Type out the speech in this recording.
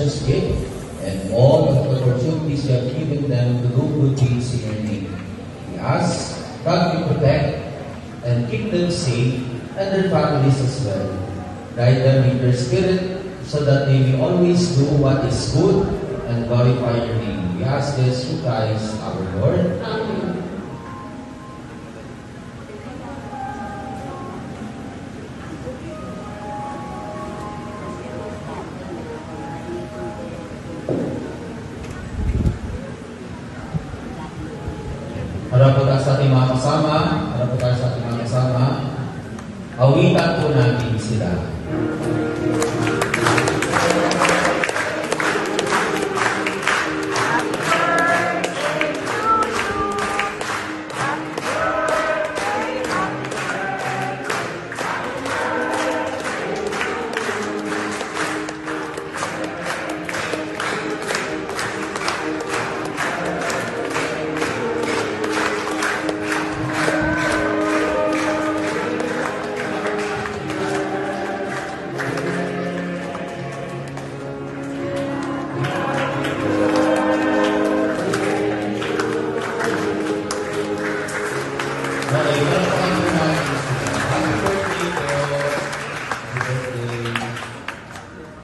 precious gift and all of the opportunities you have given them to do good deeds in your name. We ask God to protect and keep them safe and their families as well. Guide them with your spirit so that they will always do what is good and glorify your name. We ask this through Christ our Lord. Amen. Harap po tayo sa ating mga kasama, awitan po natin sila. Okay,